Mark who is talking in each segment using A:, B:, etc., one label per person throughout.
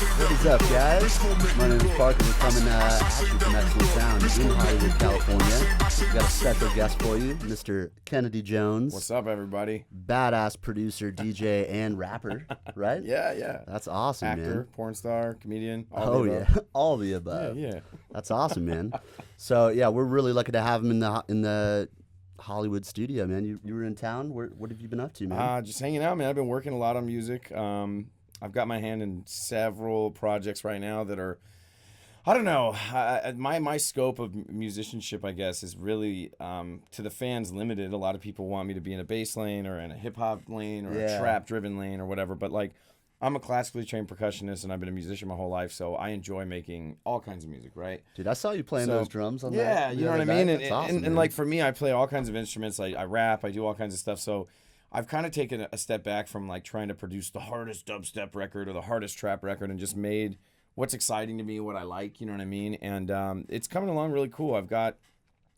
A: What is up, guys? My name is Parker. We're coming at you from XLNTSOUND in Hollywood, California. We've got a special guest for you, Mr. Kennedy Jones.
B: What's up, everybody?
A: Badass producer, DJ, and rapper, right?
B: Yeah.
A: That's awesome,
B: Actor,
A: man.
B: porn star, comedian.
A: All yeah, all the above.
B: Yeah.
A: That's awesome, man. So yeah, we're really lucky to have him in the Hollywood studio, man. You were in town. What have you been up to, man?
B: Just hanging out, man. I've been working a lot on music. I've got my hand in several projects right now that are, I don't know, my scope of musicianship, I guess, is really to the fans limited. A lot of people want me to be in a bass lane or in a hip hop lane or a trap driven lane or whatever. But like, I'm a classically trained percussionist and I've been a musician my whole life, so I enjoy making all kinds of music, right?
A: Dude, I saw you playing those drums on that.
B: Yeah, you know what I mean?
A: That's awesome,
B: and like for me, I play all kinds of instruments. I rap, I do all kinds of stuff. So I've kind of taken a step back from like trying to produce the hardest dubstep record or the hardest trap record and just made what's exciting to me, what I like, you know what I mean? And it's coming along really cool. I've got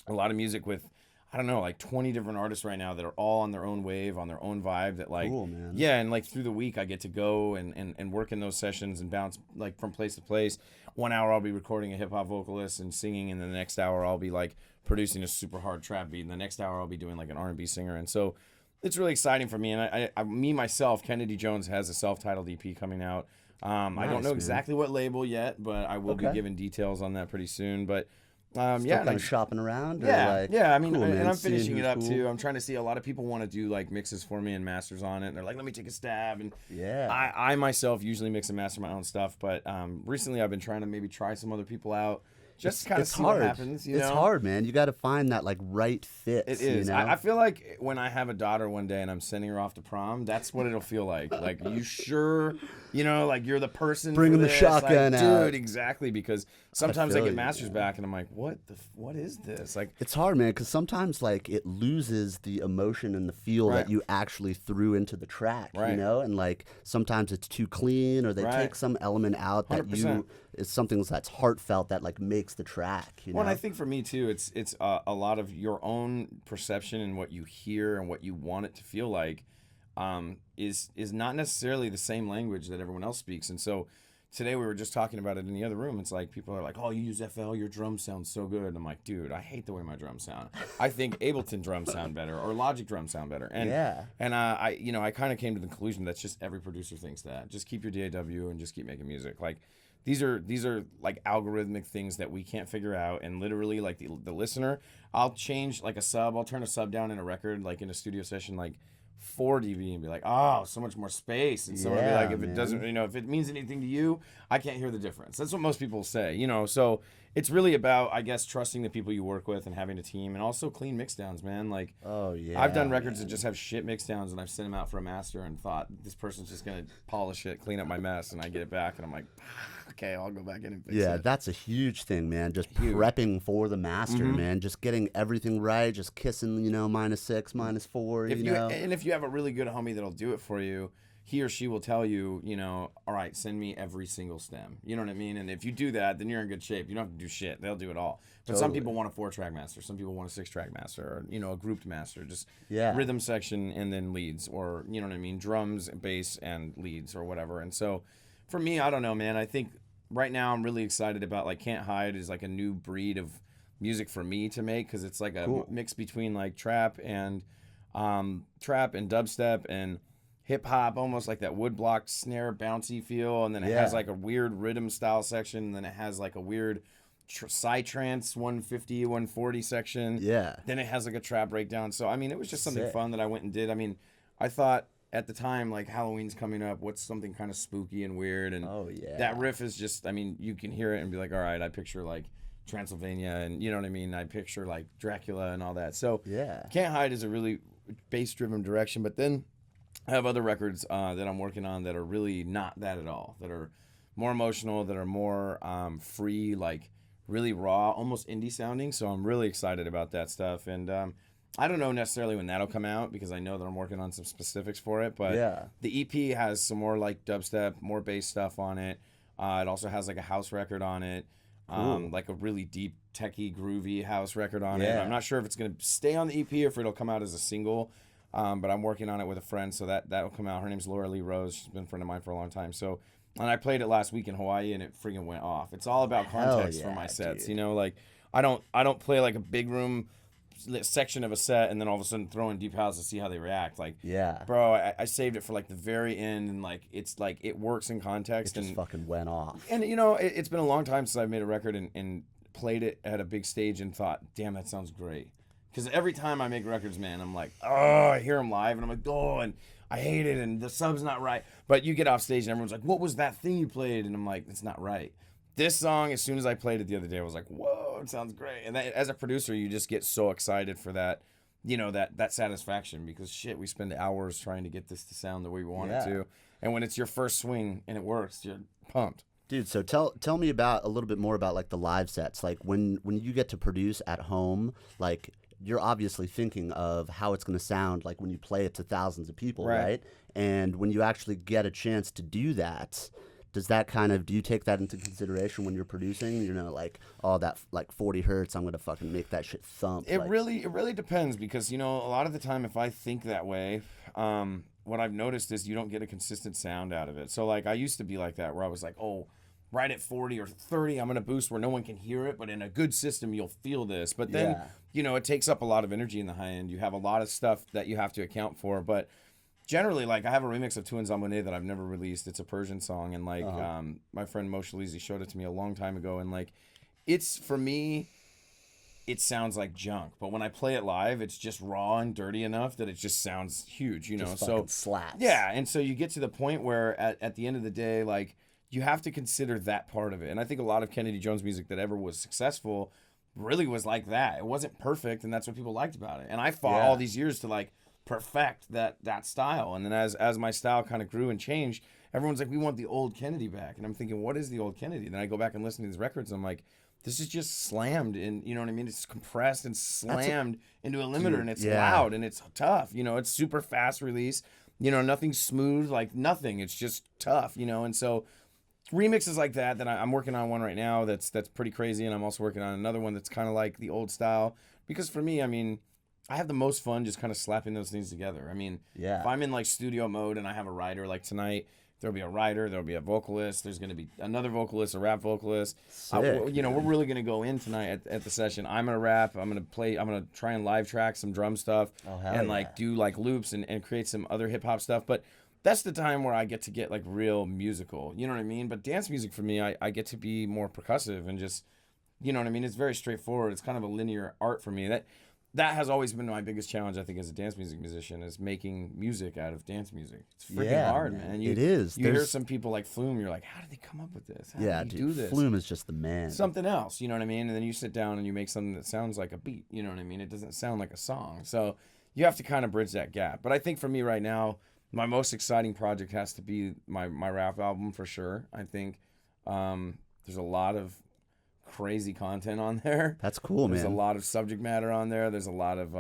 B: a lot of music with, I don't know, like 20 different artists right now that are all on their own wave, on their own vibe that like,
A: cool, man.
B: Yeah, and like through the week I get to go and work in those sessions and bounce like from place to place. 1 hour I'll be recording a hip hop vocalist and singing, and then the next hour I'll be like producing a super hard trap beat, and the next hour I'll be doing like an R&B singer. And so it's really exciting for me. And I me myself, Kennedy Jones has a self-titled EP coming out.
A: Nice,
B: I don't know
A: man.
B: exactly what label yet, but I will be giving details on that pretty soon. But
A: Still
B: yeah,
A: kind of shopping around. Or
B: yeah. I mean,
A: cool,
B: and I'm
A: Seeing
B: finishing it
A: who's
B: up
A: cool.
B: too. I'm trying to see. A lot of people want to do like mixes for me and masters on it. And they're like, let me take a stab. And I myself usually mix and master my own stuff, but recently I've been trying to maybe try some other people out. Just kind of see
A: hard.
B: what happens. You know?
A: It's hard, man. You got to find that like right fit.
B: It is.
A: You know?
B: I feel like when I have a daughter one day and I'm sending her off to prom, that's what it'll feel like. Like, you sure, you know, like you're the person.
A: Bringing the shotgun out.
B: Dude, exactly. Because sometimes I get masters back and I'm like, what is this? Like,
A: it's hard, man, because sometimes like it loses the emotion and the feel that you actually threw into the track, you know? And like sometimes it's too clean, or they take some element out that
B: 100%.
A: is something that's heartfelt that like makes the track, you know?
B: Well, and I think for me too, it's a lot of your own perception and what you hear and what you want it to feel like is not necessarily the same language that everyone else speaks. And so today we were just talking about it in the other room. It's like people are like, oh, you use FL, your drums sound so good. And I'm like, dude, I hate the way my drums sound. I think Ableton drums sound better or Logic drums sound better. And I kind of came to the conclusion that's just every producer thinks that. Just keep your DAW and just keep making music. Like, these are like algorithmic things that we can't figure out, and literally like the listener, I'll change like I'll turn a sub down in a record, like in a studio session, like 4 dB, and be like, oh, so much more space. And someone will be like, if it doesn't, you know, if it means anything to you, I can't hear the difference. That's what most people say, you know. So it's really about, I guess, trusting the people you work with and having a team, and also clean mixdowns, man. Like, I've done records that just have shit mixdowns, and I've sent them out for a master and thought this person's just gonna polish it, clean up my mess, and I get it back, and I'm like, okay, I'll go back in and fix it.
A: Yeah, that's a huge thing, man. Just prepping for the master, man. Just getting everything right. Just kissing, you know, -6, -4.
B: And if you have a really good homie that'll do it for you, he or she will tell you, you know, all right, send me every single stem. You know what I mean? And if you do that, then you're in good shape. You don't have to do shit. They'll do it all. But some people want a 4-track master. Some people want a 6-track master, or, you know, a grouped master. Just rhythm section and then leads, or, you know what I mean, drums, bass, and leads, or whatever. And so for me, I don't know, man. I think right now I'm really excited about, like, Can't Hide is like a new breed of music for me to make, because it's like a mix between like trap and dubstep and hip hop, almost like that wood block snare bouncy feel, and then it has like a weird rhythm style section, and then it has like a weird psytrance 150 140 section, then it has like a trap breakdown. So I mean, it was just something fun that I went and did. I mean, I thought at the time, like, Halloween's coming up, what's something kind of spooky and weird, and that riff is just, I mean, you can hear it and be like, all right, I picture like Transylvania, and you know what I mean, I picture like Dracula and all that. So Can't Hide is a really bass driven direction, but then I have other records that I'm working on that are really not that at all, that are more emotional, that are more free, like really raw, almost indie sounding. So I'm really excited about that stuff. And I don't know necessarily when that'll come out, because I know that I'm working on some specifics for it. But the EP has some more like dubstep, more bass stuff on it. It also has like a house record on it, like a really deep, techie, groovy house record on it. I'm not sure if it's going to stay on the EP or if it'll come out as a single. But I'm working on it with a friend, so that'll come out. Her name's Laura Lee Rose. She's been a friend of mine for a long time. So And I played it last week in Hawaii, and it freaking went off. It's all about context for my sets,
A: dude.
B: Like I don't play like a big room section of a set and then all of a sudden throw in deep house to see how they react. Like, bro, I saved it for like the very end, and like it's like it works in context.
A: It just fucking went off.
B: And it's been a long time since I've made a record and played it at a big stage and thought, damn, that sounds great. Because every time I make records, man, I'm like, oh, I hear them live, and I'm like, oh, and I hate it, and the sub's not right. But you get off stage, and everyone's like, what was that thing you played? And I'm like, it's not right. This song, as soon as I played it the other day, I was like, whoa, it sounds great. And that, as a producer, you just get so excited for that, that satisfaction. Because, shit, we spend hours trying to get this to sound the way we want it to. And when it's your first swing and it works, you're pumped.
A: Dude, so tell me about a little bit more about like the live sets. Like when you get to produce at home, like you're obviously thinking of how it's going to sound like when you play it to thousands of people, right? And when you actually get a chance to do that, do you take that into consideration when you're producing? Like, oh, that like 40 hertz, I'm going to fucking make that shit thump.
B: It really depends because, a lot of the time if I think that way, what I've noticed is you don't get a consistent sound out of it. So like I used to be like that where I was like, oh, right at 40 or 30, I'm going to boost where no one can hear it, but in a good system, you'll feel this. But then, it takes up a lot of energy in the high end. You have a lot of stuff that you have to account for. But generally, like, I have a remix of Tuan Zamone that I've never released. It's a Persian song. And, like, my friend Moshe Lizzy showed it to me a long time ago. And, like, for me, it sounds like junk. But when I play it live, it's just raw and dirty enough that it just sounds huge,
A: Just fucking slaps.
B: Yeah, and so you get to the point where at the end of the day, like, you have to consider that part of it. And I think a lot of Kennedy Jones music that ever was successful really was like that. It wasn't perfect, and that's what people liked about it. And I fought all these years to like perfect that style. And then as my style kind of grew and changed, everyone's like, we want the old Kennedy back. And I'm thinking, what is the old Kennedy? And then I go back and listen to these records, and I'm like, this is just slammed and you know what I mean? It's compressed and slammed into a limiter, and it's loud and it's tough. It's super fast release. Nothing's smooth, like nothing. It's just tough, and so remixes like that I'm working on one right now that's pretty crazy, and I'm also working on another one that's kind of like the old style, because for me, I mean, I have the most fun just kind of slapping those things together. I mean, if I'm in like studio mode and I have a writer, like tonight, there'll be a writer, there'll be a vocalist, there's going to be another vocalist, a rap vocalist. We're really going to go in tonight at the session. I'm going to rap, I'm going to try and live track some drum stuff and like do like loops and create some other hip hop stuff. But that's the time where I get to get like real musical, you know what I mean? But dance music for me, I get to be more percussive and just, you know what I mean? It's very straightforward. It's kind of a linear art for me. That has always been my biggest challenge, I think, as a dance music musician, is making music out of dance music. It's freaking hard, man.
A: It is.
B: You hear some people like Flume, you're like, how did they come up with this? How did you do this?
A: Flume is just the man.
B: Something else, you know what I mean? And then you sit down and you make something that sounds like a beat, you know what I mean? It doesn't sound like a song. So you have to kind of bridge that gap. But I think for me right now, my most exciting project has to be my rap album for sure. I think there's a lot of crazy content on there.
A: That's cool, man.
B: There's a lot of subject matter on there. There's a lot of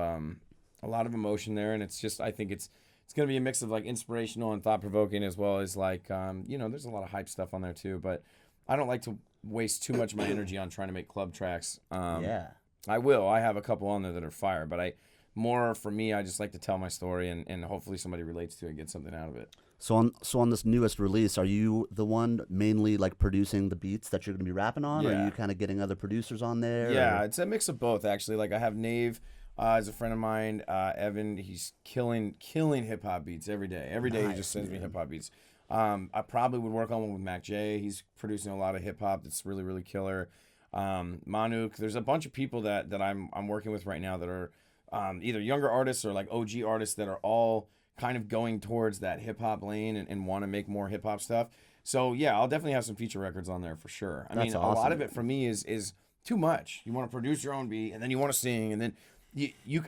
B: emotion there, and it's just, I think it's gonna be a mix of like inspirational and thought provoking, as well as like there's a lot of hype stuff on there too. But I don't like to waste too much of my energy on trying to make club tracks. I have a couple on there that are fire, but for me, I just like to tell my story and hopefully somebody relates to it and gets something out of it.
A: So on this newest release, are you the one mainly like producing the beats that you're going to be rapping on? Or are you kind of getting other producers on there?
B: Yeah, it's a mix of both, actually. Like I have Nave as a friend of mine. Evan, he's killing hip hop beats every day. Every day he just sends me hip hop beats. I probably would work on one with Mac J. He's producing a lot of hip hop that's really, really killer. Manuk, there's a bunch of people that I'm working with right now that are either younger artists or like OG artists that are all kind of going towards that hip hop lane and want to make more hip hop stuff. So yeah, I'll definitely have some feature records on there for sure. I mean, awesome. A lot of it for me is too much. You want to produce your own beat and then you want to sing and then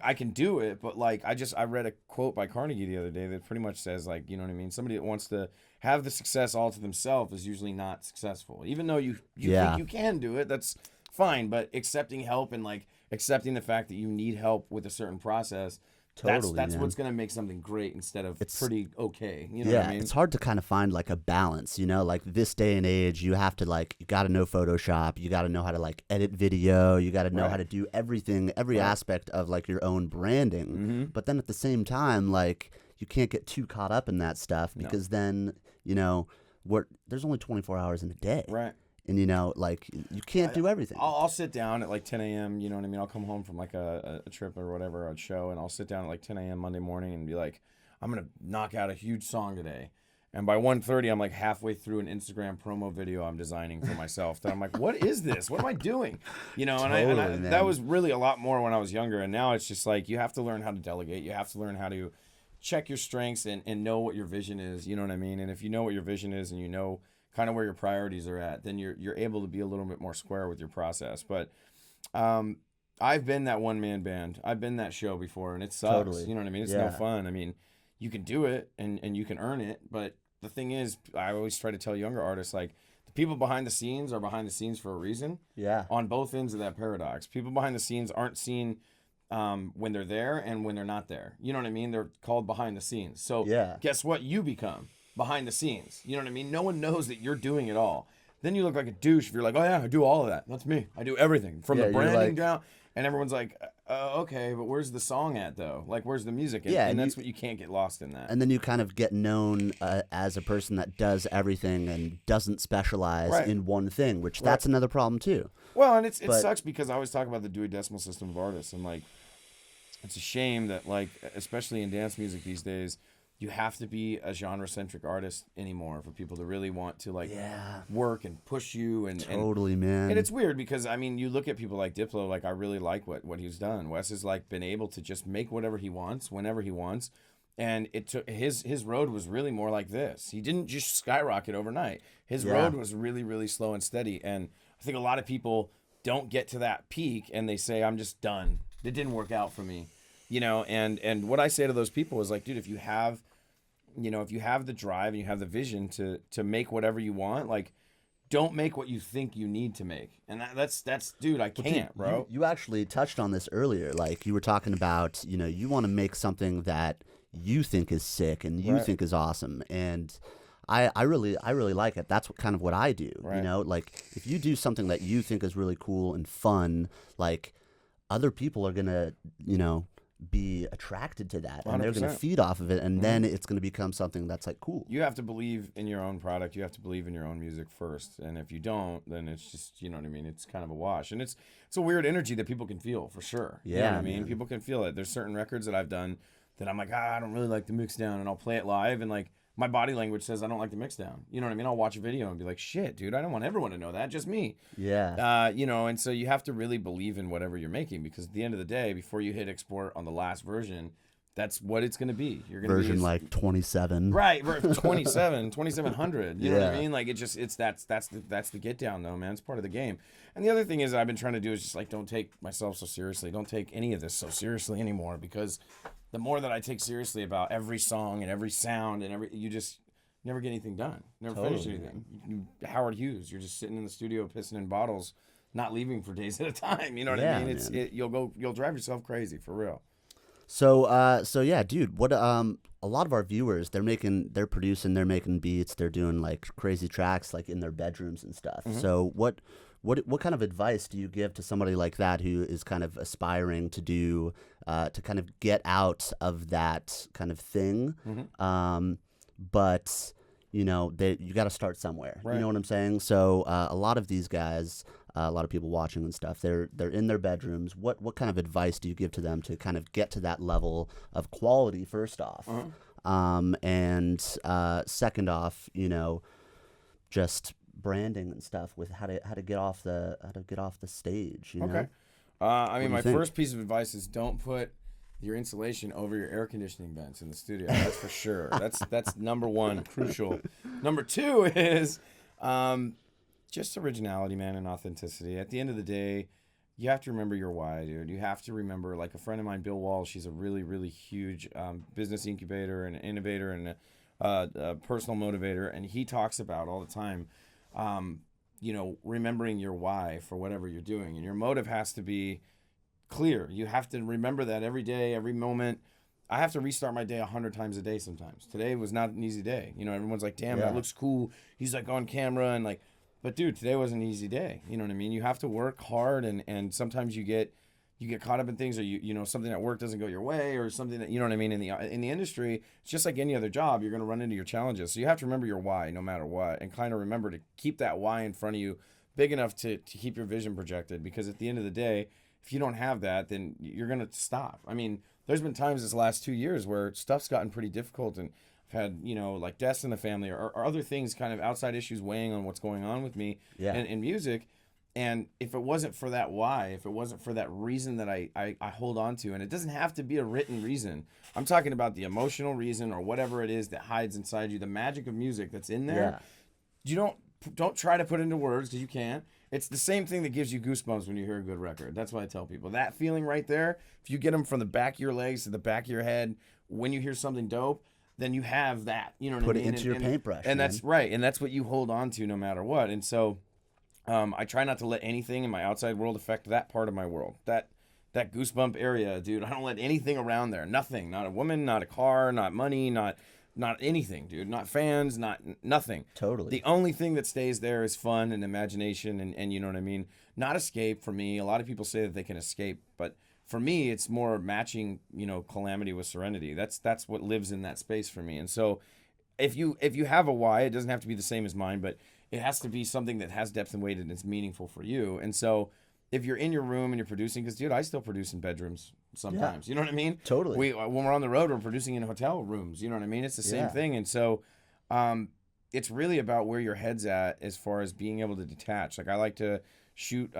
B: I can do it, but like I read a quote by Carnegie the other day that pretty much says, like, you know what I mean? Somebody that wants to have the success all to themselves is usually not successful. Even though you think you can do it, that's fine, but accepting help and like accepting the fact that you need help with a certain process, that's what's going to make something great instead of pretty okay. You know what I mean?
A: It's hard to kind of find like a balance, like this day and age, you have to like, you got to know Photoshop, you got to know how to like edit video, you got to know how to do everything, every aspect of like your own branding. Mm-hmm. But then at the same time, like you can't get too caught up in that stuff because then, there's only 24 hours in a day.
B: Right.
A: And, you know, like, you can't do everything.
B: I'll sit down at like 10 a.m., you know what I mean? I'll come home from like a trip or whatever, a show, and I'll sit down at like 10 a.m. Monday morning and be like, I'm going to knock out a huge song today. And by 1:30, I'm like halfway through an Instagram promo video I'm designing for myself. That I'm like, what is this? What am I doing? You know, and that was really a lot more when I was younger. And now it's just like, you have to learn how to delegate. You have to learn how to check your strengths and know what your vision is. You know what I mean? And if you know what your vision is and you know kind of where your priorities are at, then you're able to be a little bit more square with your process. But I've been that one-man band. I've been that show before, and it sucks.
A: Totally.
B: You know what I mean? It's no fun. I mean, you can do it, and you can earn it, but the thing is, I always try to tell younger artists, like, the people behind the scenes are behind the scenes for a reason.
A: Yeah.
B: On both ends of that paradox. People behind the scenes aren't seen when they're there and when they're not there. You know what I mean? They're called behind the scenes. So guess what you become? Behind the scenes. You know what I mean? No one knows that you're doing it all. Then you look like a douche if you're like, oh yeah, I do all of that. That's me. I do everything. From the branding down. And everyone's like, okay, but where's the song at, though? Like, where's the music? And that's what you can't get lost in that.
A: And then you kind of get known as a person that does everything and doesn't specialize in one thing, which that's another problem, too.
B: Well, and it sucks because I always talk about the Dewey Decimal System of artists. And, like, it's a shame that, like, especially in dance music these days, you have to be a genre-centric artist anymore for people to really want to, like, work and push you.
A: Totally, man.
B: And it's weird because, I mean, you look at people like Diplo, like, I really like what he's done. Wes has, like, been able to just make whatever he wants, whenever he wants. And it took his road was really more like this. He didn't just skyrocket overnight. His road was really, really slow and steady. And I think a lot of people don't get to that peak and they say, I'm just done. It didn't work out for me. You know, and what I say to those people is like, dude, if you have the drive and you have the vision to make whatever you want, like, don't make what you think you need to make. And that's dude, I can't, dude, bro.
A: You actually touched on this earlier. Like, you were talking about, you know, you want to make something that you think is sick and you think is awesome. And I really like it. That's kind of what I do. You know, like, if you do something that you think is really cool and fun, like, other people are gonna, you know, be attracted to that, and 100%. They're going to feed off of it, and then it's going to become something that's like cool.
B: You have to believe in your own product. You have to believe in your own music first, and if you don't, then it's just, you know what I mean, it's kind of a wash. And it's a weird energy that people can feel, for sure. You know what I mean? People can feel it. There's certain records that I've done that I'm like, I don't really like the mix down, and I'll play it live, and like, my body language says I don't like the mix down. You know what I mean? I'll watch a video and be like, shit, dude, I don't want everyone to know that, just me.
A: Yeah.
B: You know, and so you have to really believe in whatever you're making, because at the end of the day, before you hit export on the last version, that's what it's going to be. You're going to
A: version like 27.
B: Right, 2700. You know what I mean? Like, that's the get down though, man. It's part of the game. And the other thing is I've been trying to do is just like, don't take myself so seriously. Don't take any of this so seriously anymore, because the more that I take seriously about every song and every sound and you just never get anything done. Never finish anything. Howard Hughes, you're just sitting in the studio pissing in bottles, not leaving for days at a time. You know what I mean? You'll drive yourself crazy, for real.
A: So yeah, dude, what a lot of our viewers, they're producing, they're making beats, they're doing like crazy tracks like in their bedrooms and stuff. Mm-hmm. So what kind of advice do you give to somebody like that who is kind of aspiring to do to kind of get out of that kind of thing? Mm-hmm. But you know, you got to start somewhere. Right. You know what I'm saying? So a lot of these guys, a lot of people watching and stuff, they're in their bedrooms. What kind of advice do you give to them to kind of get to that level of quality, first off? Uh-huh. And second off, you know, just branding and stuff with how to get off the stage, you know?
B: I mean, my first piece of advice is don't put your insulation over your air conditioning vents in the studio. That's for sure. That's number one, crucial. Number two is just originality, man, and authenticity. At the end of the day, you have to remember your why, dude. You have to remember, like a friend of mine, Bill Walsh, she's a really, really huge business incubator and innovator and a personal motivator, and he talks about all the time, you know, remembering your why for whatever you're doing. And your motive has to be clear. You have to remember that every day, every moment. I have to restart my day 100 times a day sometimes. Today was not an easy day. You know, everyone's like, damn, that looks cool. He's like on camera and like, but dude, today wasn't an easy day. You know what I mean? You have to work hard and sometimes you you get caught up in things, or you know something at work doesn't go your way, or something that, you know what I mean, in the industry, it's just like any other job. You're going to run into your challenges, so you have to remember your why no matter what, and kind of remember to keep that why in front of you, big enough to keep your vision projected. Because at the end of the day, if you don't have that, then you're going to stop. I mean, there's been times this last 2 years where stuff's gotten pretty difficult, and I've had, you know, like deaths in the family, or other things, kind of outside issues weighing on what's going on with me in music. And if it wasn't for that why, if it wasn't for that reason that I hold on to, and it doesn't have to be a written reason. I'm talking about the emotional reason, or whatever it is that hides inside you, the magic of music that's in there. You don't try to put it into words, because you can't. It's the same thing that gives you goosebumps when you hear a good record. That's what I tell people. That feeling right there, if you get them from the back of your legs to the back of your head, when you hear something dope, then you have that. You know what I mean?
A: Put it into your paintbrush.
B: And that's right. And that's what you hold on to no matter what. And so I try not to let anything in my outside world affect that part of my world. That goosebump area, dude. I don't let anything around there. Nothing. Not a woman, not a car, not money, not anything, dude. Not fans, nothing.
A: Totally.
B: The only thing that stays there is fun and imagination, and you know what I mean? Not escape for me. A lot of people say that they can escape, but for me, it's more matching, you know, calamity with serenity. That's what lives in that space for me. And so if you have a why, it doesn't have to be the same as mine, but it has to be something that has depth and weight and it's meaningful for you. And so if you're in your room and you're producing, because, dude, I still produce in bedrooms sometimes. You know what I mean?
A: Totally.
B: When we're on the road, we're producing in hotel rooms. You know what I mean? It's the same thing. And so it's really about where your head's at as far as being able to detach. Like, I like to shoot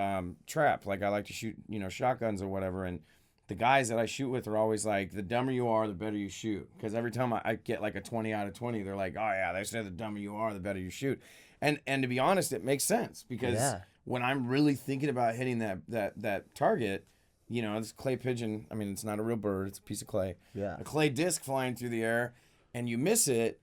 B: trap. Like, I like to shoot, you know, shotguns or whatever. And the guys that I shoot with are always like, the dumber you are, the better you shoot. Because every time I get like a 20 out of 20, they're like, oh, yeah, they say the dumber you are, the better you shoot. And to be honest, it makes sense, because when I'm really thinking about hitting that target, you know, this clay pigeon, I mean, it's not a real bird, it's a piece of clay.
A: Yeah.
B: A clay disc flying through the air, and you miss it,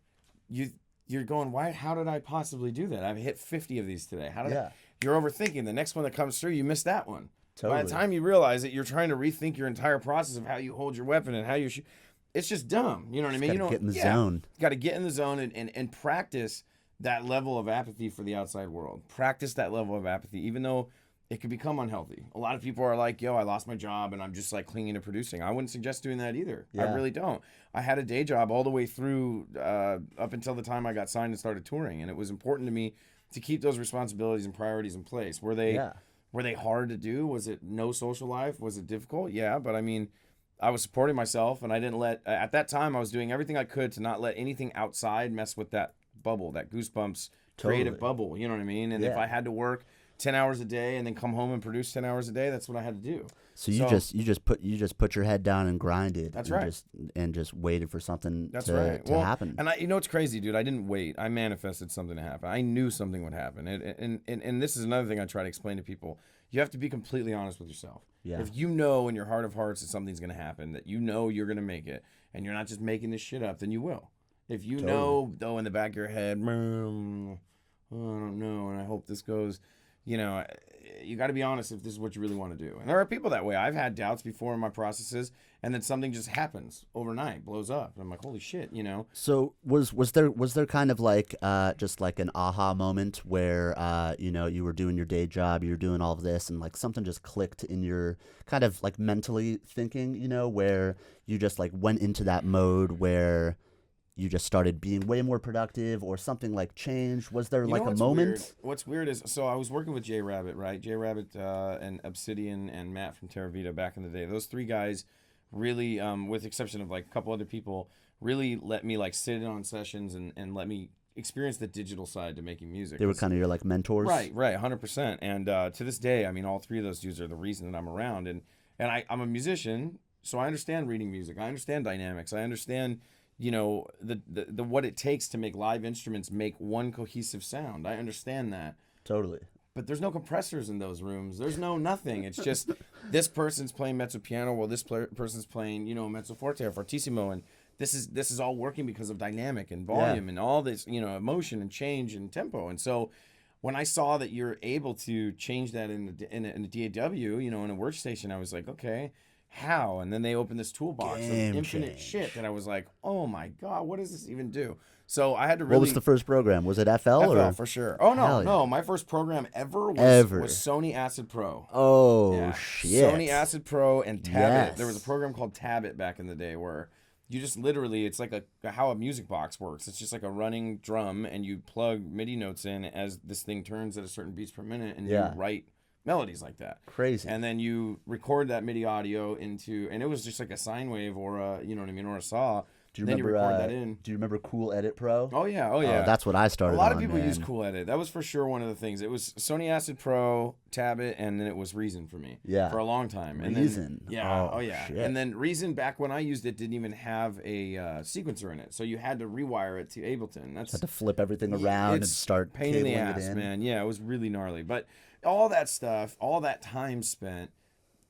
B: you're going, why? How did I possibly do that? I've hit 50 of these today. How did you're overthinking. The next one that comes through, you miss that one. Totally. By the time you realize it, you're trying to rethink your entire process of how you hold your weapon and how you shoot. It's just dumb. You know what I mean? You don't
A: get in the zone.
B: Got to get in the zone and practice that level of apathy for the outside world. Practice that level of apathy, even though it could become unhealthy. A lot of people are like, yo, I lost my job and I'm just like clinging to producing. I wouldn't suggest doing that either. I really don't. I had a day job all the way through up until the time I got signed and started touring. And it was important to me to keep those responsibilities and priorities in place. Were they hard to do? Was it no social life? Was it difficult? Yeah, but I mean, I was supporting myself, and I didn't let, at that time, I was doing everything I could to not let anything outside mess with that bubble, that Goosebumps creative bubble. You know what I mean? And if I had to work 10 hours a day and then come home and produce 10 hours a day, that's what I had to do.
A: So you just put your head down and grinded.
B: That's right.
A: Just waited for something to happen.
B: And you know what's crazy, dude? I didn't wait. I manifested something to happen. I knew something would happen. And this is another thing I try to explain to people. You have to be completely honest with yourself. Yeah. If you know in your heart of hearts that something's going to happen, that you know you're going to make it, and you're not just making this shit up, then you will. If you know, though, in the back of your head, I don't know, and I hope this goes, you know, you got to be honest if this is what you really want to do. And there are people that way. I've had doubts before in my processes, and then something just happens overnight, blows up. And I'm like, holy shit, you know.
A: So was there kind of like just like an aha moment where you know, you were doing your day job, you were doing all of this, and like something just clicked in your kind of like mentally thinking, you know, where you just like went into that mode where you just started being way more productive, or something like changed? Was there like a moment?
B: Weird? What's weird is, so I was working with J Rabbit, right? J Rabbit and Obsidian and Matt from Terra Vita back in the day. Those three guys really, with the exception of like a couple other people, really let me like sit in on sessions and let me experience the digital side to making music.
A: They were kind of your like mentors?
B: Right, 100%. And to this day, I mean, all three of those dudes are the reason that I'm around. And I'm a musician, so I understand reading music. I understand dynamics. I understand, you know, the what it takes to make live instruments make one cohesive sound. I understand that.
A: Totally.
B: But there's no compressors in those rooms. There's no nothing. It's just this person's playing mezzo piano while this person's playing, you know, mezzo forte or fortissimo, and this is all working because of dynamic and volume and all this, you know, emotion and change and tempo. And so when I saw that you're able to change that in a DAW, you know, in a workstation, I was like, okay, how? And then they opened this toolbox of infinite shit that I was like, oh my God, what does this even do? So I had to really...
A: What was the first program? Was it FL?
B: FL, for sure. Oh, no. My first program ever was Sony Acid Pro.
A: Oh, shit.
B: Sony Acid Pro and Tabit. Yes. There was a program called Tabit back in the day where you just literally, it's like how a music box works. It's just like a running drum, and you plug MIDI notes in as this thing turns at a certain beats per minute, and you write melodies like that.
A: Crazy.
B: And then you record that MIDI audio into, and it was just like a sine wave or a, you know what I mean, or a saw.
A: Do you remember? Do you remember Cool Edit Pro?
B: Oh yeah.
A: That's what I started.
B: A lot of people use Cool Edit. That was for sure one of the things. It was Sony Acid Pro, Tabit, and then it was Reason for me. Yeah. For a long time. And
A: Reason.
B: Then, yeah. Shit. And then Reason, back when I used it, didn't even have a sequencer in it, so you had to rewire it to Ableton. That's
A: had to flip everything around and start
B: pain in the ass, man. Yeah, it was really gnarly. But all that stuff, all that time spent,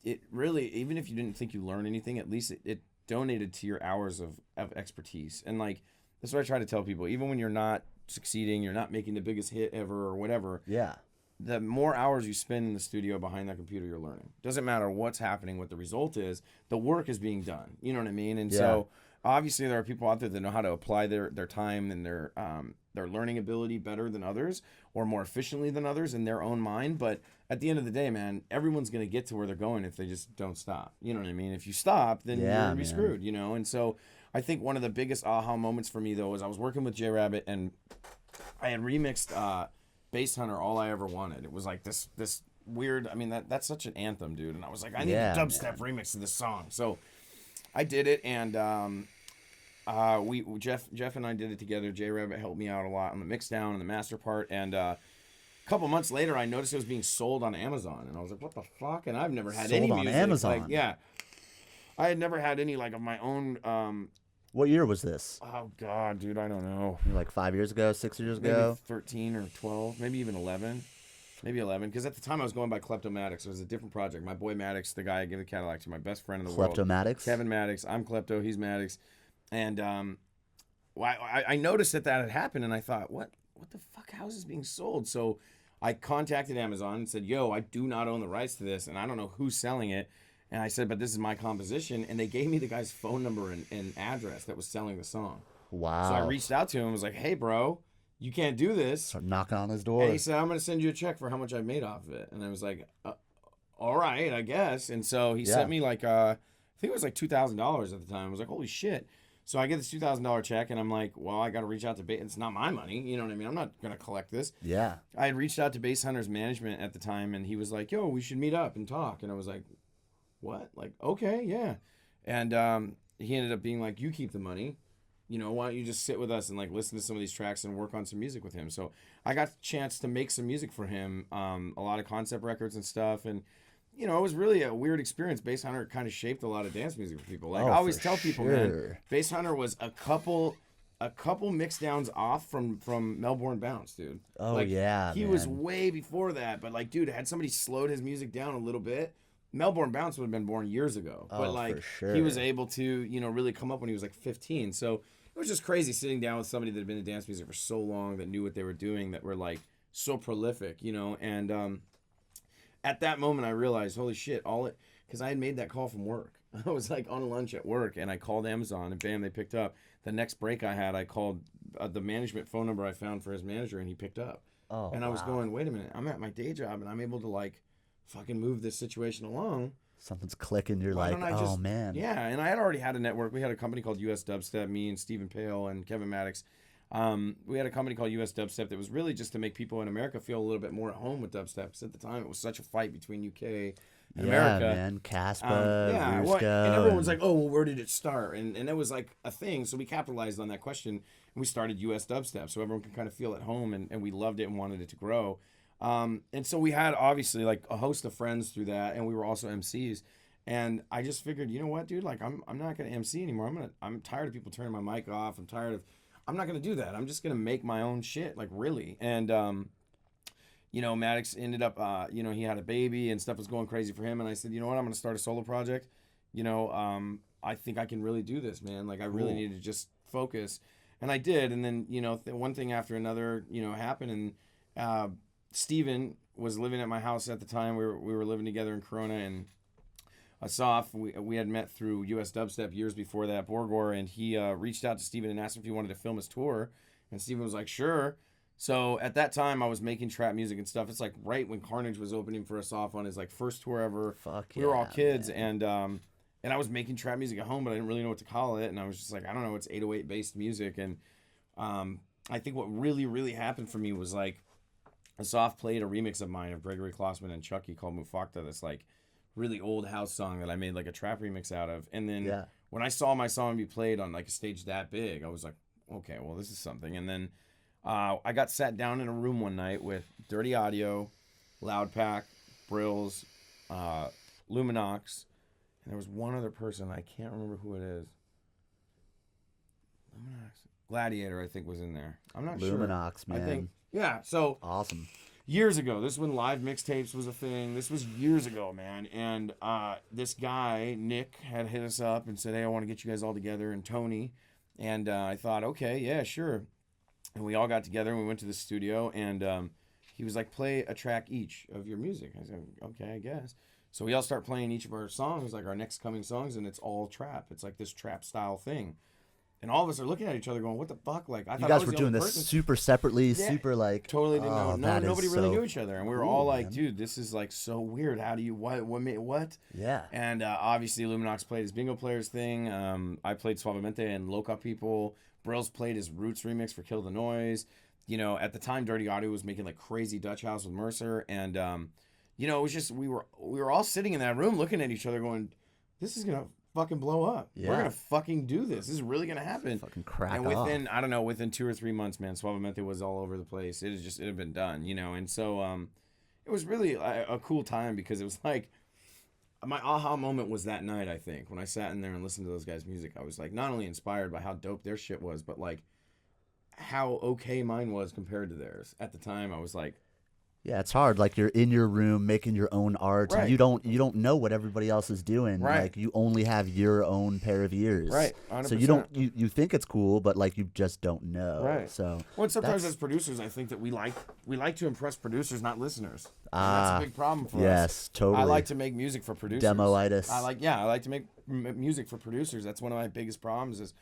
B: it really, even if you didn't think you learned anything, at least it donated to your hours of expertise. And like, that's what I try to tell people. Even when you're not succeeding, you're not making the biggest hit ever or whatever.
A: Yeah.
B: The more hours you spend in the studio behind that computer, you're learning. Doesn't matter what's happening, what the result is, the work is being done. You know what I mean? And so obviously there are people out there that know how to apply their time and their learning ability better than others, or more efficiently than others in their own mind. But at the end of the day, man, everyone's going to get to where they're going if they just don't stop. You know what I mean? If you stop, then you're going to be screwed, you know? And so I think one of the biggest aha moments for me, though, was I was working with J Rabbit, and I had remixed Basshunter, All I Ever Wanted. It was like this weird, I mean, that's such an anthem, dude. And I was like, I need a dubstep remix of this song. So I did it, and Jeff and I did it together. J Rabbit helped me out a lot on the mix down and the master part, and a couple months later I noticed it was being sold on Amazon, and I was like, what the fuck? And I've never had any music
A: on Amazon.
B: Like, yeah, I had never had any like of my own.
A: What year was this?
B: Oh God, dude, I don't know.
A: Like 5 years ago, 6 years ago,
B: 13 or 12, maybe even 11. Maybe 11, because at the time I was going by Klepto-Maddox. It was a different project. My boy Maddox, the guy I give the Cadillac to, my best friend in the world.
A: Klepto-Maddox?
B: Kevin Maddox. I'm Klepto, he's Maddox. And I noticed that had happened, and I thought, what the fuck? How is this being sold? So I contacted Amazon and said, yo, I do not own the rights to this, and I don't know who's selling it. And I said, but this is my composition. And they gave me the guy's phone number and address that was selling the song.
A: Wow.
B: So I reached out to him and was like, hey, bro, you can't do this.
A: Start knocking on his door.
B: And he said, I'm going to send you a check for how much I made off of it. And I was like, all right, I guess. And so he sent me like, I think it was like $2,000 at the time. I was like, holy shit. So I get this $2,000 check, and I'm like, well, I got to reach out to it's not my money. You know what I mean? I'm not going to collect this.
A: Yeah.
B: I had reached out to Basshunter's management at the time, and he was like, yo, we should meet up and talk. And I was like, what? Like, okay, yeah. And he ended up being like, you keep the money. You know, why don't you just sit with us and like listen to some of these tracks and work on some music with him? So I got the chance to make some music for him, a lot of concept records and stuff. And, you know, it was really a weird experience. Basshunter kind of shaped a lot of dance music for people. Like, I always tell people, man, Basshunter was a couple mix downs off from Melbourne Bounce, dude.
A: Oh,
B: like,
A: yeah,
B: he was way before that. But, like, dude, had somebody slowed his music down a little bit, Melbourne Bounce would have been born years ago. But, like, he was able to, you know, really come up when he was, like, 15. So it was just crazy sitting down with somebody that had been in dance music for so long, that knew what they were doing, that were, like, so prolific, you know. And at that moment, I realized, holy shit, because I had made that call from work. I was, like, on lunch at work, and I called Amazon, and bam, they picked up. The next break I had, I called the management phone number I found for his manager, and he picked up.
A: Oh,
B: and I was going, wait a minute, I'm at my day job, and I'm able to, like, fucking move this situation along.
A: Something's clicking. You're like, oh, man.
B: Yeah, and I had already had a network. We had a company called US Dubstep, me and Stephen Pale and Kevin Maddox. We had a company called US Dubstep that was really just to make people in America feel a little bit more at home with dubstep. Because at the time, it was such a fight between UK and America.
A: Yeah, man. Caspa,
B: and everyone's like, oh, well, where did it start? And it was like a thing. So we capitalized on that question, and we started US Dubstep so everyone can kind of feel at home, and we loved it and wanted it to grow. And so we had obviously like a host of friends through that, and we were also MCs. And I just figured, you know what, dude, like I'm not gonna MC anymore. I'm tired of people turning my mic off. I'm not gonna do that. I'm just gonna make my own shit, like really. And you know, Maddox ended up you know, he had a baby and stuff was going crazy for him, and I said, you know what, I'm gonna start a solo project. You know, I think I can really do this, man. Like I really need to just focus. And I did, and then, you know, one thing after another, you know, happened, and Steven was living at my house at the time. We were living together in Corona, and Asaf, we had met through US Dubstep years before that, Borgor, and he reached out to Steven and asked if he wanted to film his tour. And Steven was like, sure. So at that time, I was making trap music and stuff. It's like right when Carnage was opening for Asaf on his like first tour ever. We were all kids, man. And I was making trap music at home, but I didn't really know what to call it. And I was just like, I don't know, it's 808 based music. And I think what really, really happened for me was like Asaf played a remix of mine of Gregory Klossman and Chucky called Mufakta, this like really old house song that I made like a trap remix out of. And then when I saw my song be played on like a stage that big, I was like, okay, well, this is something. And then I got sat down in a room one night with Dirty Audio, Loud Pack, Brills, Luminox, and there was one other person. I can't remember who it is. Luminox. Gladiator, I think, was in there. I'm not sure.
A: Luminox, man.
B: I think, yeah, so.
A: Awesome.
B: Years ago. This is when live mixtapes was a thing. This was years ago, man. And this guy, Nick, had hit us up and said, hey, I want to get you guys all together, and Tony. And I thought, okay, yeah, sure. And we all got together and we went to the studio, and he was like, play a track each of your music. I said, okay, I guess. So we all start playing each of our songs, like our next coming songs, and it's all trap. It's like this trap style thing. And all of us are looking at each other going, what the fuck? Like, I thought
A: you guys were doing this super separately, super like...
B: Totally didn't know. No, nobody really knew each other. And we were all like, dude, this is like so weird. How do you... What?
A: Yeah.
B: And obviously Luminox played his Bingo Players thing. I played Suavemente and Loca People. Brills played his Roots remix for Kill the Noise. You know, at the time, Dirty Audio was making like crazy Dutch House with Mercer. And, you know, it was just... We were all sitting in that room looking at each other going, this is going to fucking blow up. Yeah. We're gonna fucking do this. This is really gonna happen.
A: Fucking crack
B: And within off. I don't know, within 2 or 3 months, man, Suavemente was all over the place. It had been done, you know. And so it was really a cool time because it was like my aha moment was that night. I think when I sat in there and listened to those guys' music, I was like not only inspired by how dope their shit was, but like how okay mine was compared to theirs. At the time, I was like,
A: yeah, it's hard. Like you're in your room making your own art, and you don't know what everybody else is doing.
B: Right.
A: Like you only have your own pair of ears.
B: Right. 100%.
A: So you think it's cool, but like you just don't know.
B: Right.
A: So
B: well, sometimes as producers, I think that we like to impress producers, not listeners. That's a big problem for us.
A: Yes, totally.
B: I like to make music for producers.
A: Demo-itis.
B: I like to make music for producers. That's one of my biggest problems is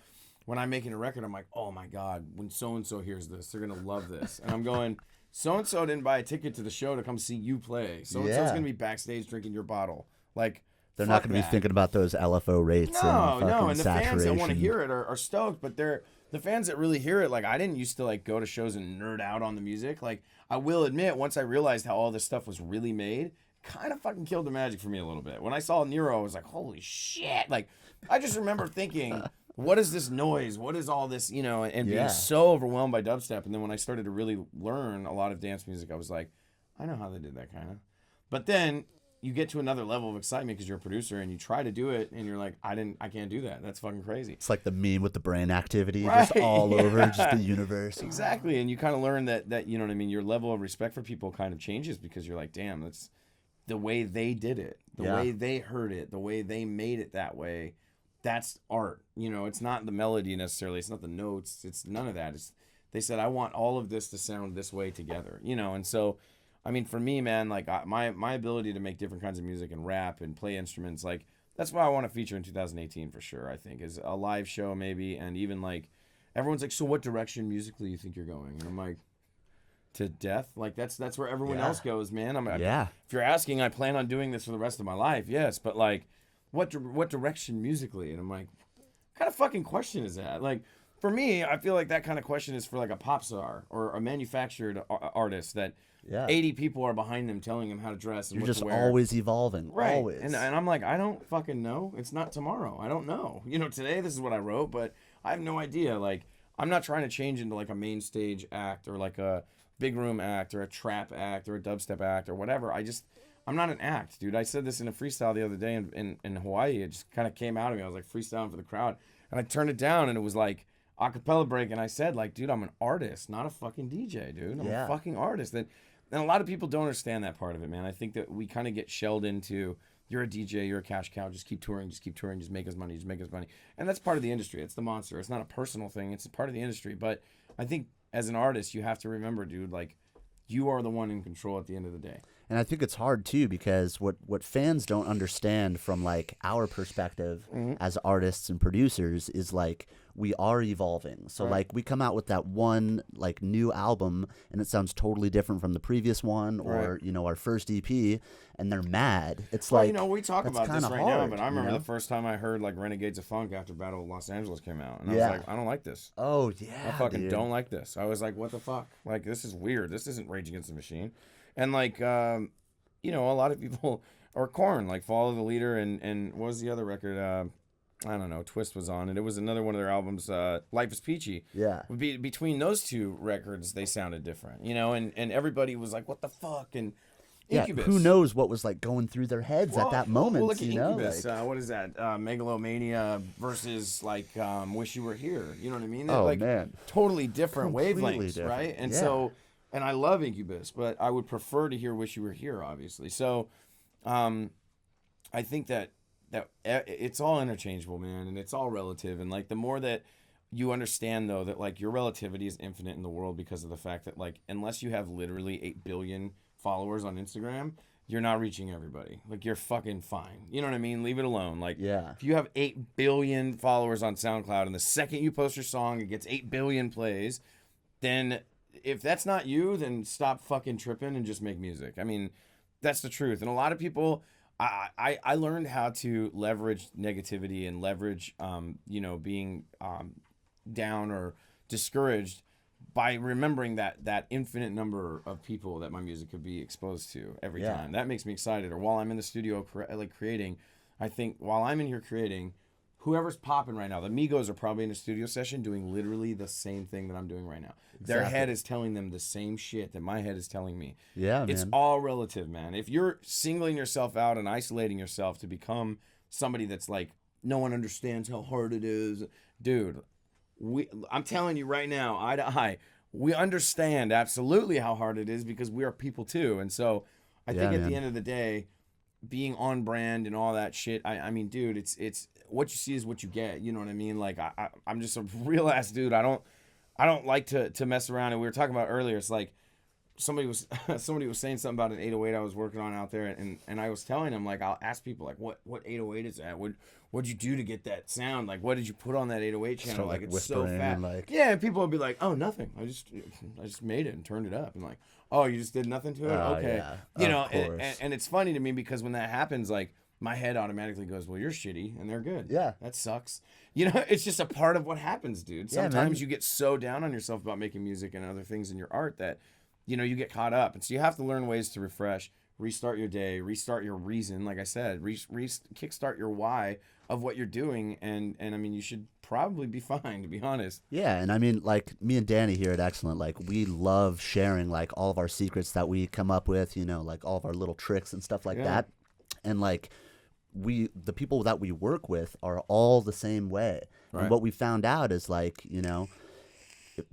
B: when I'm making a record, I'm like, oh my God, when so-and-so hears this, they're going to love this. And I'm going, so-and-so didn't buy a ticket to the show to come see you play. So-and-so's going to be backstage drinking your bottle. Like,
A: they're not going to be thinking about those LFO rates and fucking
B: and the
A: saturation.
B: fans that want to hear it are stoked, but the fans that really hear it, like, I didn't used to, like, go to shows and nerd out on the music. Like, I will admit, once I realized how all this stuff was really made, kind of fucking killed the magic for me a little bit. When I saw Nero, I was like, holy shit. Like, I just remember thinking... what is this noise? What is all this, you know, and being so overwhelmed by dubstep. And then when I started to really learn a lot of dance music, I was like, I know how they did that kind of. But then you get to another level of excitement because you're a producer and you try to do it and you're like, I can't do that. That's fucking crazy.
A: It's like the meme with the brain activity just all over just the universe.
B: Exactly. And you kind of learn that, you know what I mean? Your level of respect for people kind of changes because you're like, damn, that's the way they did it, the way they heard it, the way they made it that way. That's art, you know. It's not the melody necessarily. It's not the notes. It's none of that. They said I want all of this to sound this way together, you know. And so, I mean, for me, man, like my ability to make different kinds of music and rap and play instruments, like that's what I want to feature in 2018 for sure. I think is a live show maybe, and even like everyone's like, so what direction musically you think you're going? And I'm like, to death. Like that's where everyone else goes, man. I'm like, if you're asking, I plan on doing this for the rest of my life, yes, but like. What direction musically? And I'm like, what kind of fucking question is that? Like, for me, I feel like that kind of question is for like a pop star or a manufactured artist that 80 people are behind them telling them how to dress and
A: You're
B: what
A: just
B: to wear.
A: always evolving.
B: Right.
A: Always.
B: And I'm like, I don't fucking know. It's not tomorrow. I don't know. You know, today this is what I wrote, but I have no idea. Like, I'm not trying to change into like a main stage act or like a big room act or a trap act or a dubstep act or whatever. I'm not an act, dude. I said this in a freestyle the other day in Hawaii. It just kind of came out of me. I was like freestyling for the crowd. And I turned it down and it was like a cappella break. And I said like, dude, I'm an artist, not a fucking DJ, dude. I'm a fucking artist. And a lot of people don't understand that part of it, man. I think that we kind of get shelled into, you're a DJ, you're a cash cow, just keep touring, just make us money, just make us money. And that's part of the industry. It's the monster. It's not a personal thing. It's a part of the industry. But I think as an artist, you have to remember, dude, like, you are the one in control at the end of the day.
A: And I think it's hard too because what fans don't understand from like our perspective as artists and producers is like we are evolving. So like we come out with that one like new album and it sounds totally different from the previous one or you know our first EP and they're mad. It's like,
B: you know, we talk about this right now, but I remember the first time I heard like Renegades of Funk after Battle of Los Angeles came out, and I was like, I don't like this.
A: Oh yeah,
B: I fucking don't like this. I was like, what the fuck? Like this is weird. This isn't Rage Against the Machine, and like you know, a lot of people or Korn like Follow the Leader and what was the other record? I don't know, Twist was on it. It was another one of their albums, Life is Peachy.
A: Yeah.
B: Between those two records, they sounded different, you know, and everybody was like, what the fuck? And Incubus.
A: Who knows what was like going through their heads at that moment,
B: look at
A: you know?
B: Incubus. Like, what is that? Megalomania versus like Wish You Were Here. You know what I mean?
A: Oh,
B: like,
A: man.
B: Totally different
A: Completely
B: wavelengths,
A: different.
B: right? And so, and I love Incubus, but I would prefer to hear Wish You Were Here, obviously. So, I think that it's all interchangeable, man, and it's all relative. And like the more that you understand, though, that like your relativity is infinite in the world because of the fact that like unless you have literally 8 billion followers on Instagram, you're not reaching everybody. Like you're fucking fine. You know what I mean? Leave it alone. Like if you have 8 billion followers on SoundCloud and the second you post your song, it gets 8 billion plays, then if that's not you, then stop fucking tripping and just make music. I mean, that's the truth. And a lot of people. I learned how to leverage negativity and leverage, you know, being down or discouraged by remembering that infinite number of people that my music could be exposed to every time. That makes me excited. Or while I'm in the studio creating, I think while I'm in here creating, whoever's popping right now, the Migos are probably in a studio session doing literally the same thing that I'm doing right now. Exactly. Their head is telling them the same shit that my head is telling me.
A: Yeah,
B: it's all relative, man. If you're singling yourself out and isolating yourself to become somebody that's like, no one understands how hard it is, dude, I'm telling you right now, eye to eye, we understand absolutely how hard it is because we are people too. And so I think at the end of the day, being on brand and all that shit, I mean, dude, it's what you see is what you get. You know what I mean? Like I'm just a real ass dude. I don't like to mess around. And we were talking about earlier. It's like somebody was saying something about an 808 I was working on out there, and I was telling him like I'll ask people like what 808 is that? What'd you do to get that sound? Like what did you put on that 808 channel? Like it's so fat. And people would be like, oh, nothing. I just made it and turned it up and like, oh, you just did nothing to it? Okay.
A: Yeah,
B: you know, and it's funny to me because when that happens, like my head automatically goes, well, you're shitty and they're good.
A: Yeah.
B: That sucks. You know, it's just a part of what happens, dude. Sometimes you get so down on yourself about making music and other things in your art that, you know, you get caught up. And so you have to learn ways to refresh, restart your day, restart your reason, like I said, kickstart your why of what you're doing. And I mean, you should probably be fine, to be honest.
A: Yeah, and I mean, like, me and Danny here at Excellent, like, we love sharing, like, all of our secrets that we come up with, you know, like, all of our little tricks and stuff like that. And, like, the people that we work with are all the same way. Right. And what we found out is, like, you know,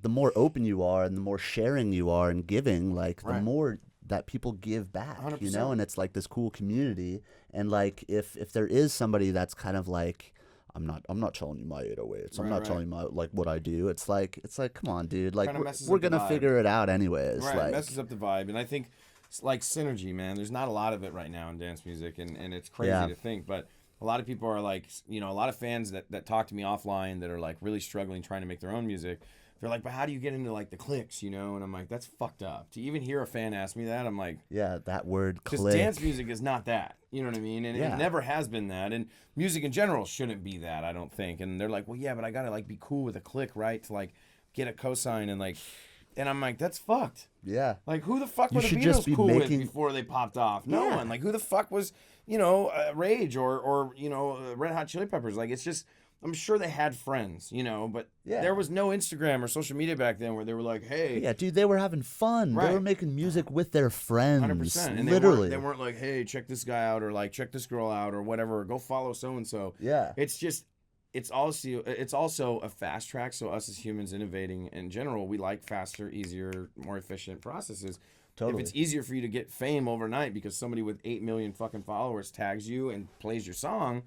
A: the more open you are and the more sharing you are and giving, like, the more that people give back, 100%. You know, and it's like this cool community. And like if there is somebody that's kind of like, I'm not telling you my 808s, I'm not telling you my like what I do. It's like come on, dude, like we're gonna figure it out anyways.
B: Right,
A: like,
B: it messes up the vibe. And I think it's like synergy, man. There's not a lot of it right now in dance music, and it's crazy to think, but a lot of people are like, you know, a lot of fans that talk to me offline that are like really struggling trying to make their own music. They're like, but how do you get into like the clicks, you know? And I'm like, that's fucked up. To even hear a fan ask me that, I'm like,
A: yeah, that word click.
B: Because dance music is not that. You know what I mean? And it never has been that. And music in general shouldn't be that, I don't think. And they're like, well, yeah, but I gotta like be cool with a click, right? To like get a cosign and like, and I'm like, that's fucked.
A: Yeah.
B: Like, who the fuck were the Beatles cool with before they popped off? No one. Like, who the fuck was, you know, Rage or you know, Red Hot Chili Peppers? Like, it's just. I'm sure they had friends, you know, but there was no Instagram or social media back then where they were like, hey.
A: Yeah, dude, they were having fun. Right. They were making music with their friends.
B: 100%. And
A: literally.
B: They weren't like, hey, check this guy out or like, check this girl out or whatever. Or go follow so-and-so.
A: Yeah.
B: It's just, it's also a fast track. So us as humans innovating in general, we like faster, easier, more efficient processes. Totally. If it's easier for you to get fame overnight because somebody with 8 million fucking followers tags you and plays your song,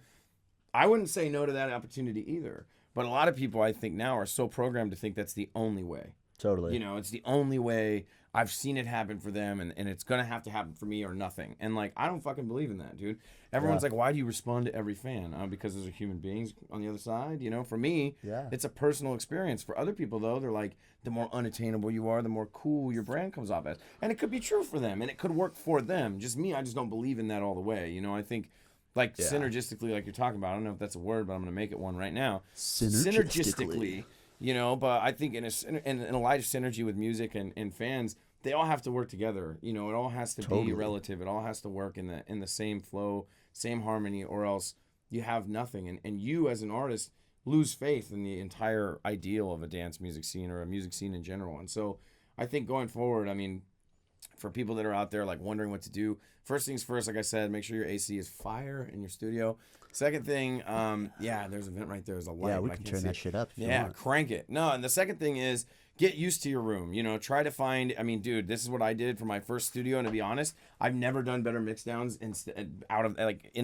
B: I wouldn't say no to that opportunity either. But a lot of people, I think, now are so programmed to think that's the only way.
A: Totally.
B: You know, it's the only way I've seen it happen for them, and it's going to happen for me or nothing. And, like, I don't fucking believe in that, dude. Everyone's like, why do you respond to every fan? Because those are human beings on the other side, you know? For me, it's a personal experience. For other people, though, they're like, the more unattainable you are, the more cool your brand comes off as. And it could be true for them, and it could work for them. Just me, I just don't believe in that all the way. You know, I think, like, synergistically, like you're talking about, I don't know if that's a word, but I'm going to make it one right now. Synergistically. You know, but I think in a light of synergy with music and fans, they all have to work together. You know, it all has to be relative. It all has to work in the same flow, same harmony, or else you have nothing. And you as an artist lose faith in the entire ideal of a dance music scene or a music scene in general. And so I think going forward, I mean, for people that are out there like wondering what to do, first things first, like I said, make sure your AC is fire in your studio. Second thing, there's a vent right there. There's a light.
A: Yeah, we can turn that shit up.
B: Crank it. No, and the second thing is get used to your room. You know, try to find. I mean, dude, this is what I did for my first studio, and to be honest, I've never done better mix downs in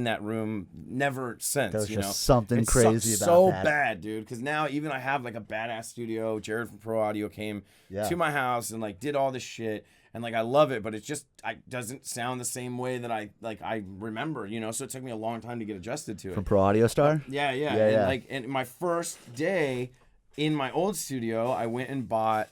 B: that room. Never since.
A: There's
B: you
A: just
B: know,
A: something
B: it's
A: crazy about
B: so
A: that.
B: bad, dude. Because now even I have like a badass studio. Jared from Pro Audio came to my house and like did all this shit. And, like, I love it, but it just doesn't sound the same way that I remember, you know? So it took me a long time to get adjusted to it.
A: From Pro Audio Star?
B: Yeah. And my first day in my old studio, I went and bought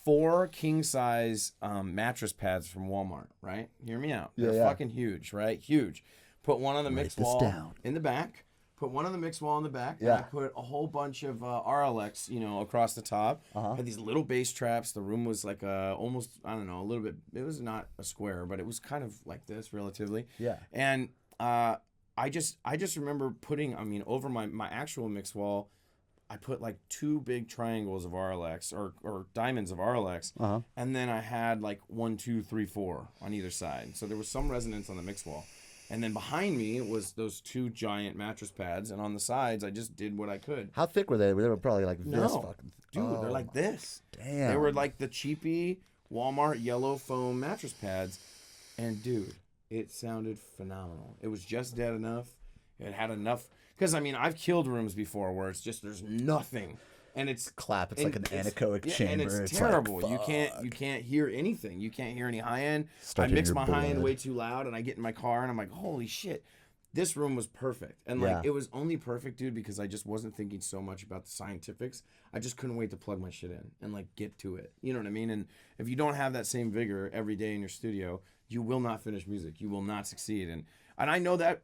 B: 4 king-size mattress pads from Walmart, right? Hear me out. They're fucking huge, right? Huge. Put one on the mix wall in the back. Put one on the mix wall in the back, and I put a whole bunch of RLX, you know, across the top. Had these little bass traps. The room was like almost, I don't know, a little bit. It was not a square, but it was kind of like this, relatively. Yeah. And I just remember putting, I mean, over my actual mix wall, I put like 2 big triangles of RLX or diamonds of RLX, and then I had like 1, 2, 3, 4 on either side. So there was some resonance on the mix wall. And then behind me was those 2 giant mattress pads, and on the sides, I just did what I could.
A: How thick were they? They were probably like this fucking...
B: Dude, they're like this.
A: Damn.
B: They were like the cheapy Walmart yellow foam mattress pads. And, dude, it sounded phenomenal. It was just dead enough. It had enough... Because, I mean, I've killed rooms before where it's just, there's nothing. And it's
A: clap. It's like an anechoic chamber.
B: And it's terrible. Like, you can't hear anything. You can't hear any high end. I mix my high end way too loud, and I get in my car and I'm like, holy shit, this room was perfect. And like it was only perfect, dude, because I just wasn't thinking so much about the scientifics. I just couldn't wait to plug my shit in and like get to it. You know what I mean? And if you don't have that same vigor every day in your studio, you will not finish music. You will not succeed. And I know that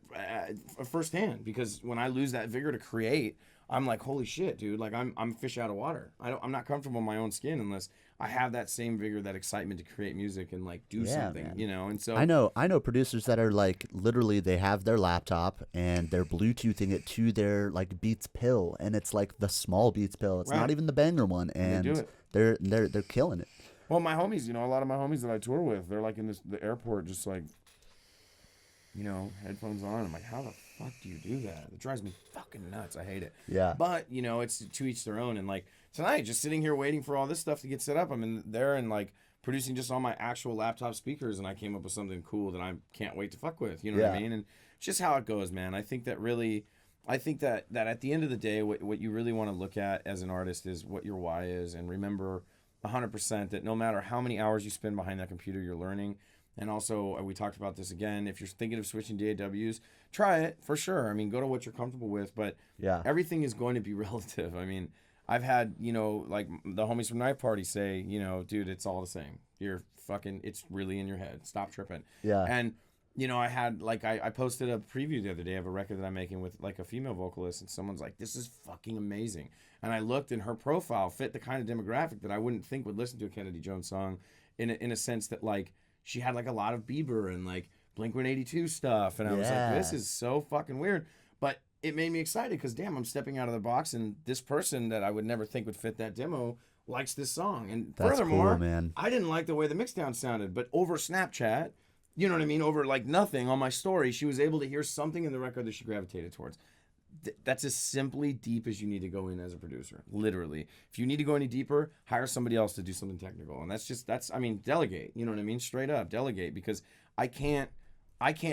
B: firsthand, because when I lose that vigor to create, I'm like, holy shit, dude! Like I'm fish out of water. I'm not comfortable in my own skin unless I have that same vigor, that excitement to create music and like do something, man. You know. And so
A: I know producers that are like literally they have their laptop and they're Bluetoothing it to their like Beats pill, and it's like the small Beats pill. It's not even the banger one, and they're killing it.
B: Well, my homies, you know, a lot of my homies that I tour with, they're like in the airport, just like, you know, headphones on. I'm like, how the fuck do you do that? It drives me fucking nuts. I hate it. Yeah. But, you know, it's to each their own. And like tonight, just sitting here waiting for all this stuff to get set up, I'm in there and like producing just on my actual laptop speakers, and I came up with something cool that I can't wait to fuck with. You know what I mean? And it's just how it goes, man. I think that at the end of the day, what you really want to look at as an artist is what your why is, and remember 100% that no matter how many hours you spend behind that computer, you're learning. And also, we talked about this again, if you're thinking of switching DAWs, try it for sure. I mean, go to what you're comfortable with, but everything is going to be relative. I mean, I've had, you know, like the homies from Night Party say, you know, dude, it's all the same. You're fucking, it's really in your head. Stop tripping. Yeah. And, you know, I had, like, I posted a preview the other day of a record that I'm making with, like, a female vocalist, and someone's like, this is fucking amazing. And I looked, and her profile fit the kind of demographic that I wouldn't think would listen to a Kennedy Jones song in a sense that, like, she had like a lot of Bieber and like Blink-182 stuff, and I was like, this is so fucking weird. But it made me excited because damn, I'm stepping out of the box, and this person that I would never think would fit that demo likes this song. And furthermore, cool, man. I didn't like the way the mixdown sounded, but over Snapchat, you know what I mean, over like nothing on my story, she was able to hear something in the record that she gravitated towards. That's as simply deep as you need to go in as a producer. Literally. If you need to go any deeper, hire somebody else to do something technical. And I mean, delegate. You know what I mean? Straight up, delegate. Because I can't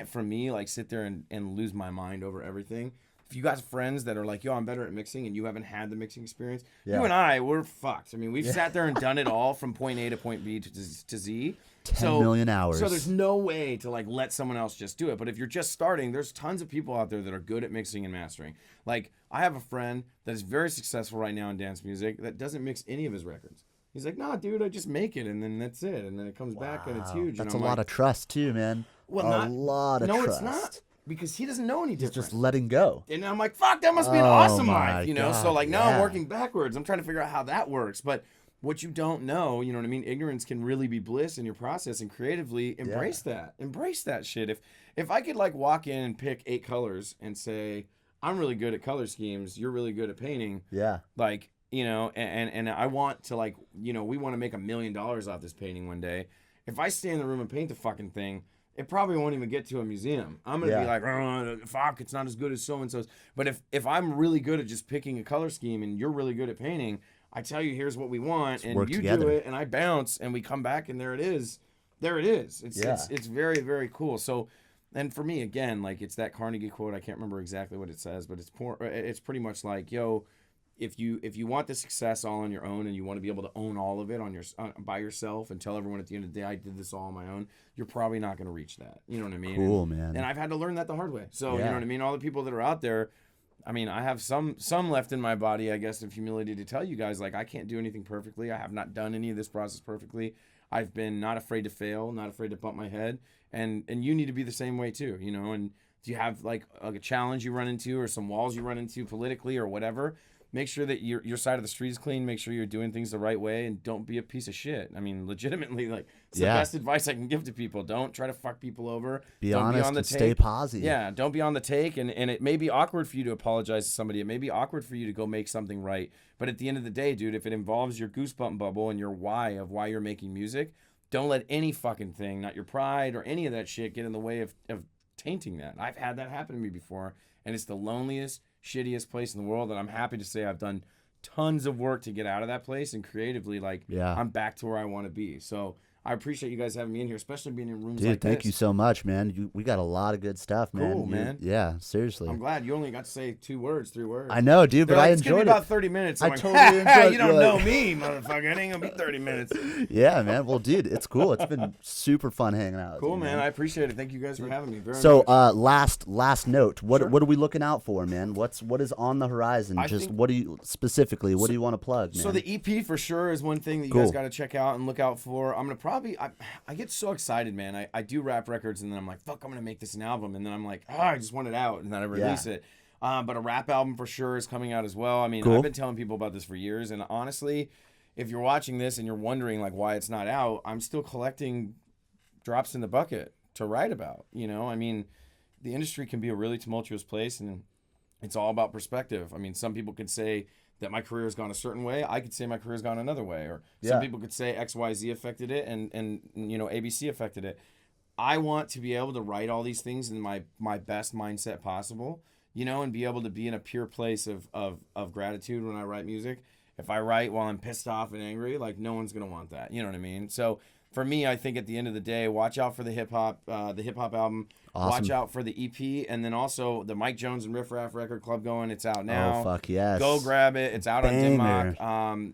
B: for me, like, sit there and lose my mind over everything. if you got friends that are like, yo, I'm better at mixing, and you haven't had the mixing experience, you and I, we're fucked. I mean, we've sat there and done it all from point A to point B to Z.
A: 10 million hours.
B: So there's no way to like let someone else just do it. But if you're just starting, there's tons of people out there that are good at mixing and mastering. Like, I have a friend that is very successful right now in dance music that doesn't mix any of his records. He's like, nah, dude, I just make it, and then that's it. And then it comes back, and it's huge.
A: That's a lot of trust, too, man.
B: Well,
A: a lot of trust.
B: No, it's not. Because he doesn't know any different.
A: He's just letting go.
B: And I'm like, fuck, that must be an awesome life, you know?
A: God,
B: So, like, now I'm working backwards. I'm trying to figure out how that works. But what you don't know, you know what I mean? Ignorance can really be bliss in your process, and creatively embrace that. Embrace that shit. If I could, like, walk in and pick 8 colors and say, I'm really good at color schemes, you're really good at painting.
A: Yeah.
B: Like, you know, and I want to, like, you know, we want to make $1 million off this painting one day. If I stay in the room and paint the fucking thing, it probably won't even get to a museum. I'm going to be like, oh, fuck, it's not as good as so-and-so's. But if I'm really good at just picking a color scheme and you're really good at painting, I tell you, here's what we want, and you do it, and I bounce, and we come back, and there it is. There it is. It's very, very cool. So, and for me, again, like, it's that Carnegie quote. I can't remember exactly what it says, but it's pretty much like, yo, if you want the success all on your own, and you want to be able to own all of it by yourself and tell everyone at the end of the day, I did this all on my own, you're probably not going to reach that. You know what I mean?
A: Cool, man.
B: And I've had to learn that the hard way. So, you know what I mean? All the people that are out there, I mean, I have some left in my body, I guess, of humility to tell you guys, like, I can't do anything perfectly. I have not done any of this process perfectly. I've been not afraid to fail, not afraid to bump my head. And you need to be the same way too, you know? And do you have like a challenge you run into, or some walls you run into politically or whatever? Make sure that your side of the street is clean. Make sure you're doing things the right way, and don't be a piece of shit. I mean, legitimately, like, it's the best advice I can give to people. Don't try to fuck people over.
A: Don't honest be on the and take. Stay positive.
B: Yeah, don't be on the take. And it may be awkward for you to apologize to somebody. It may be awkward for you to go make something right. But at the end of the day, dude, if it involves your goosebump bubble and your why of why you're making music, don't let any fucking thing, not your pride or any of that shit, get in the way of tainting that. I've had that happen to me before, and it's the loneliest, shittiest place in the world, and I'm happy to say I've done tons of work to get out of that place, and creatively, like, I'm back to where I want to be. So I appreciate you guys having me in here, especially being in rooms like this.
A: Dude, thank you so much, man. We got a lot of good stuff, man.
B: Cool, man.
A: Yeah, seriously.
B: I'm glad you only got to say 3 words.
A: I know, dude, but I enjoyed it. It's going to
B: be about 30 minutes.
A: I totally enjoyed it.
B: You don't know me, motherfucker. It ain't going to be 30 minutes.
A: Yeah, man. Well, dude, it's cool. It's been super fun hanging out.
B: Cool, man. I appreciate it. Thank you guys for having me. Very
A: so,
B: nice.
A: last note. What are we looking out for, man? What is on the horizon? What do you specifically? What do you want to plug, man?
B: So the EP for sure is one thing that you guys got to check out and look out for. I'm gonna probably I get so excited, man. I do rap records, and then I'm like, fuck, I'm gonna make this an album, and then I'm like, I just want it out, and then I release it. But a rap album for sure is coming out as well. I mean, I've been telling people about this for years, and honestly, if you're watching this and you're wondering like why it's not out, I'm still collecting drops in the bucket to write about. You know, I mean, the industry can be a really tumultuous place, and it's all about perspective. I mean, some people could say that my career has gone a certain way. I could say my career has gone another way. Or some people could say XYZ affected it, and you know, ABC affected it. I want to be able to write all these things in my best mindset possible, you know, and be able to be in a pure place of gratitude when I write music. If I write while I'm pissed off and angry, like, no one's going to want that. You know what I mean? So for me, I think at the end of the day, watch out for the hip hop album. Awesome. Watch out for the EP, and then also the Mike Jones and Riff Raff Record Club going. It's out now.
A: Oh, fuck yes.
B: Go grab it. It's out on Denmark.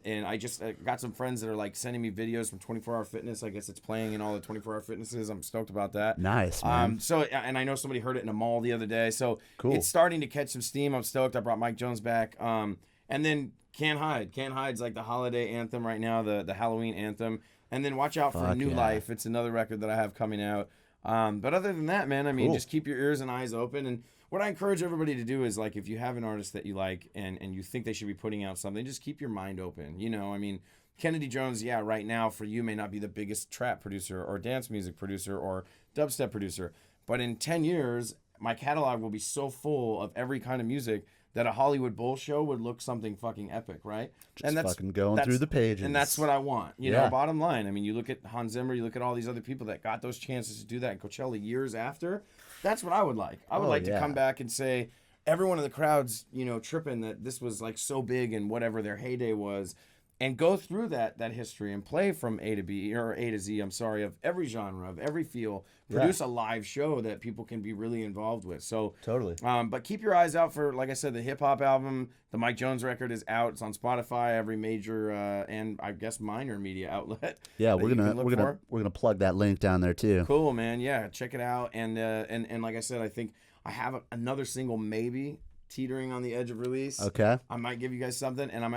B: And I just got some friends that are like sending me videos from 24 Hour Fitness. I guess it's playing in all the 24 Hour Fitnesses. I'm stoked about that.
A: Nice, man.
B: So, and I know somebody heard it in a mall the other day. So It's starting to catch some steam. I'm stoked. I brought Mike Jones back. And then Can't Hide. Can't Hide's like the holiday anthem right now, the Halloween anthem. And then watch out for New Life. It's another record that I have coming out. But other than that, man, I mean, just keep your ears and eyes open. And what I encourage everybody to do is, like, if you have an artist that you like and you think they should be putting out something, just keep your mind open. You know, I mean, Kennedy Jones, right now for you may not be the biggest trap producer or dance music producer or dubstep producer. But in 10 years, my catalog will be so full of every kind of music that a Hollywood Bowl show would look something fucking epic, right?
A: Just fucking going through the pages.
B: And that's what I want. You know, bottom line. I mean, you look at Hans Zimmer, you look at all these other people that got those chances to do that in Coachella years after. That's what I would like. I would like to come back and say, everyone in the crowd's, you know, tripping that this was like so big and whatever their heyday was. and go through that history and play from A to B or A to Z. I'm sorry, of every genre, of every feel. Produce a live show that people can be really involved with. So
A: totally.
B: But keep your eyes out for, like I said, the hip hop album. The Mike Jones record is out. It's on Spotify, every major and I guess minor media outlet.
A: Yeah, we're gonna plug that link down there too.
B: Cool, man. Yeah, check it out. And like I said, I think I have another single maybe teetering on the edge of release.
A: Okay.
B: I might give you guys something, and I'm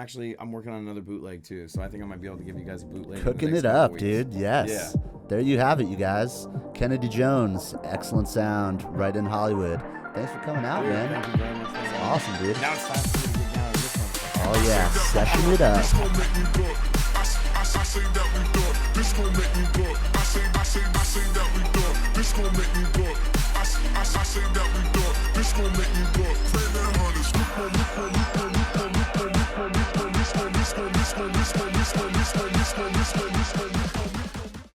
B: working on another bootleg too. So I think I might be able to give you guys a bootleg.
A: Cooking it up, dude. Yes. Yeah. There you have it, you guys. Kennedy Jones, Excellent Sound, right in Hollywood. Thanks for coming out, man.
B: Thank you very much.
A: That's awesome, dude.
B: Now it's time for me to get down on this one.
A: Oh yeah, session it up.
C: This gon' make me book. I say that we book. This gon' make me book. I say that we book. This gon' make me book. I say that we book. This gon' make me book. Play them hunters. This gon'